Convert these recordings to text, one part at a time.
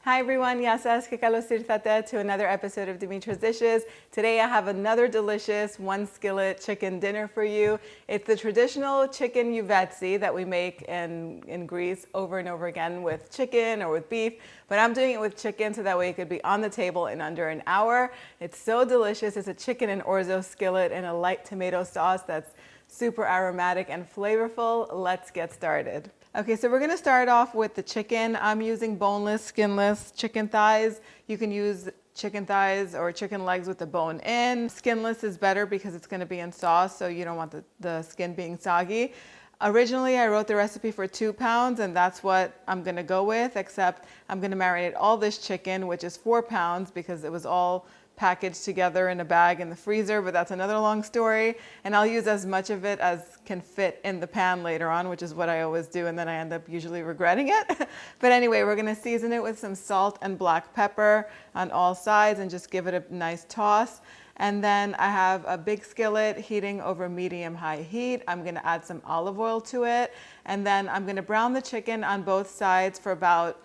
Hi everyone, yasas Kefalograviera to another episode of Dimitra's Dishes. Today I have another delicious one skillet chicken dinner for you. It's the traditional chicken Youvetsi that we make in Greece over and over again with chicken or with beef, but I'm doing it with chicken so that way it could be on the table in under an hour. It's so delicious. It's a chicken and Orzo skillet in a light tomato sauce that's super aromatic and flavorful. Let's get started. Okay, so we're gonna start off with the chicken. I'm using boneless, skinless chicken thighs. You can use chicken thighs or chicken legs with the bone in. Skinless is better because it's gonna be in sauce, so you don't want the skin being soggy. Originally, I wrote the recipe for 2 pounds, and that's what I'm gonna go with, except I'm gonna marinate all this chicken, which is 4 pounds because it was all packaged together in a bag in the freezer, but that's another long story. And I'll use as much of it as can fit in the pan later on, which is what I always do, and then I end up usually regretting it. But anyway, we're gonna season it with some salt and black pepper on all sides and just give it a nice toss. And then I have a big skillet heating over medium-high heat. I'm gonna add some olive oil to it, and then I'm gonna brown the chicken on both sides for about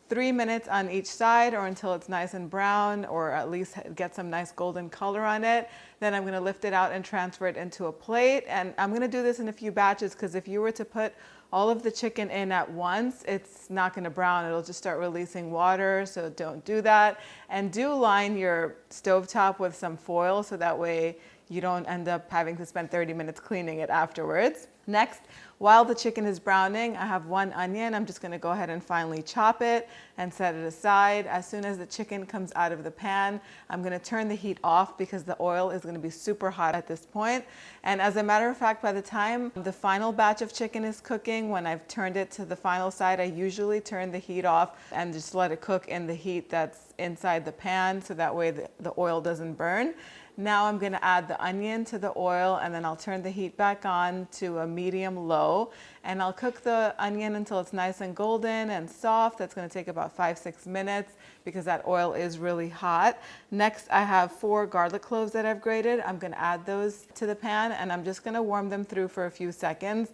3 minutes on each side, or until it's nice and brown, or at least get some nice golden color on it. Then I'm gonna lift it out and transfer it into a plate. And I'm gonna do this in a few batches because if you were to put all of the chicken in at once, it's not gonna brown. It'll just start releasing water, so don't do that. And do line your stovetop with some foil so that way you don't end up having to spend 30 minutes cleaning it afterwards. Next, while the chicken is browning, I have 1 onion. I'm just gonna go ahead and finely chop it and set it aside. As soon as the chicken comes out of the pan, I'm gonna turn the heat off because the oil is gonna be super hot at this point. And as a matter of fact, by the time the final batch of chicken is cooking, when I've turned it to the final side, I usually turn the heat off and just let it cook in the heat that's inside the pan so that way the oil doesn't burn. Now I'm gonna add the onion to the oil, and then I'll turn the heat back on to a medium-low, and I'll cook the onion until it's nice and golden and soft. That's gonna take about 5-6 minutes because that oil is really hot. Next, I have 4 garlic cloves that I've grated. I'm gonna add those to the pan, and I'm just gonna warm them through for a few seconds.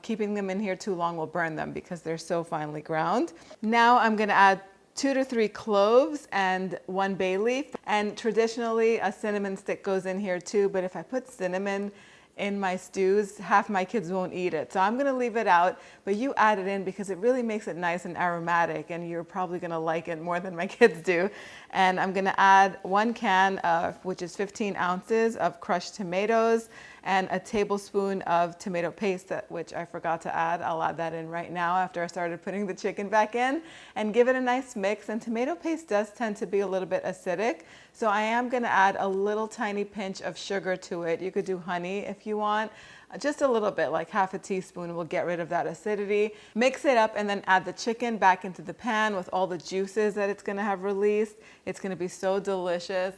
Keeping them in here too long will burn them because they're so finely ground. Now I'm gonna add 2 to 3 cloves and 1 bay leaf. And traditionally a cinnamon stick goes in here too, but if I put cinnamon in my stews, half my kids won't eat it. So I'm gonna leave it out, but you add it in because it really makes it nice and aromatic, and you're probably gonna like it more than my kids do. And I'm gonna add 1 can which is 15 ounces of crushed tomatoes, and a tablespoon of tomato paste, which I forgot to add. I'll add that in right now after I started putting the chicken back in, and give it a nice mix. And tomato paste does tend to be a little bit acidic, so I am gonna add a little tiny pinch of sugar to it. You could do honey if you want. Just a little bit, like half a teaspoon will get rid of that acidity. Mix it up and then add the chicken back into the pan with all the juices that it's gonna have released. It's gonna be so delicious.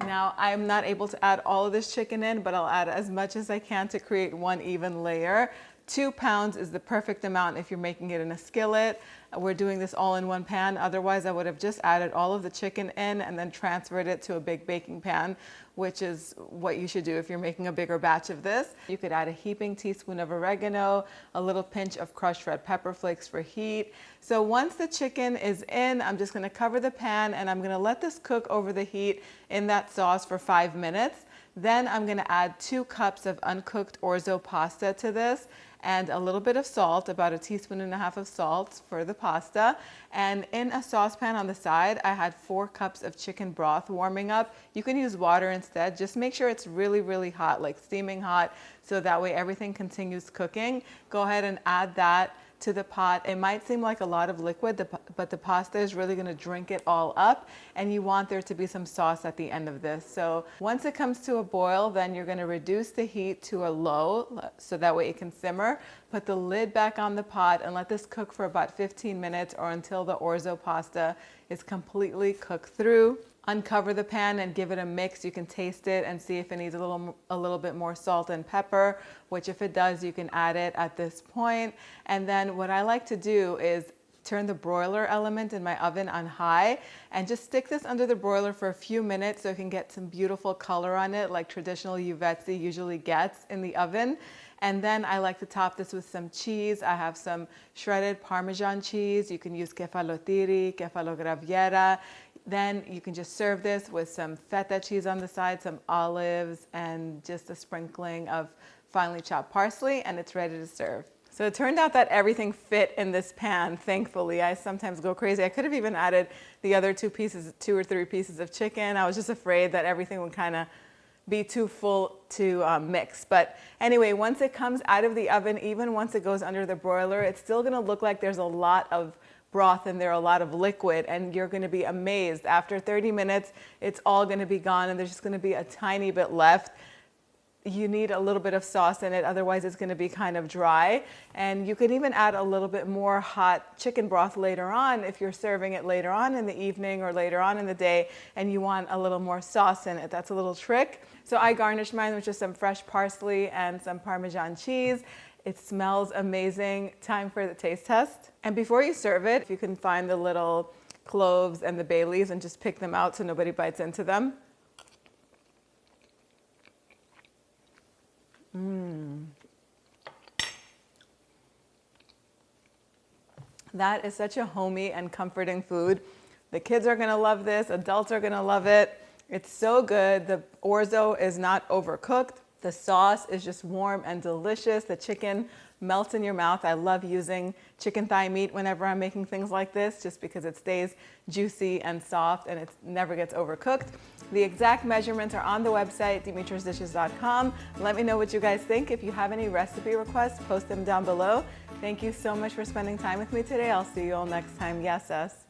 Now, I'm not able to add all of this chicken in, but I'll add as much as I can to create one even layer. 2 pounds is the perfect amount if you're making it in a skillet. We're doing this all in one pan. Otherwise, I would have just added all of the chicken in and then transferred it to a big baking pan, which is what you should do if you're making a bigger batch of this. You could add a heaping teaspoon of oregano, a little pinch of crushed red pepper flakes for heat. So once the chicken is in, I'm just gonna cover the pan and I'm gonna let this cook over the heat in that sauce for 5 minutes. Then I'm gonna add 2 cups of uncooked Orzo pasta to this, and a little bit of salt, about 1.5 teaspoons of salt for the pasta. And in a saucepan on the side, I had 4 cups of chicken broth warming up. You can use water instead. Just make sure it's really, really hot, like steaming hot, so that way everything continues cooking. Go ahead and add that to the pot. It might seem like a lot of liquid, but the pasta is really gonna drink it all up, and you want there to be some sauce at the end of this. So once it comes to a boil, then you're gonna reduce the heat to a low, so that way it can simmer. Put the lid back on the pot and let this cook for about 15 minutes or until the Orzo pasta is completely cooked through. Uncover the pan and give it a mix. You can taste it and see if it needs a little bit more salt and pepper, which if it does, you can add it at this point. And then what I like to do is turn the broiler element in my oven on high and just stick this under the broiler for a few minutes so it can get some beautiful color on it, like traditional Youvetsi usually gets in the oven. And then I like to top this with some cheese. I have some shredded Parmesan cheese. You can use Kefalograviera. Then you can just serve this with some feta cheese on the side, some olives, and just a sprinkling of finely chopped parsley, and it's ready to serve. So it turned out that everything fit in this pan, thankfully. I sometimes go crazy. I could have even added the other two or three pieces of chicken. I was just afraid that everything would kind of be too full to mix. But anyway, once it comes out of the oven, even once it goes under the broiler, it's still gonna look like there's a lot of broth in there, a lot of liquid, and you're gonna be amazed. After 30 minutes, it's all gonna be gone and there's just gonna be a tiny bit left. You need a little bit of sauce in it, otherwise it's gonna be kind of dry. And you could even add a little bit more hot chicken broth later on if you're serving it later on in the evening or later on in the day and you want a little more sauce in it. That's a little trick. So I garnished mine with just some fresh parsley and some Parmesan cheese. It smells amazing. Time for the taste test. And before you serve it, if you can find the little cloves and the bay leaves and just pick them out so nobody bites into them. That is such a homey and comforting food. The kids are gonna love this, adults are gonna love it. It's so good. The orzo is not overcooked. The sauce is just warm and delicious. The chicken melts in your mouth. I love using chicken thigh meat whenever I'm making things like this, just because it stays juicy and soft and it never gets overcooked. The exact measurements are on the website, dimitrasdishes.com. Let me know what you guys think. If you have any recipe requests, post them down below. Thank you so much for spending time with me today. I'll see you all next time. Yes, us.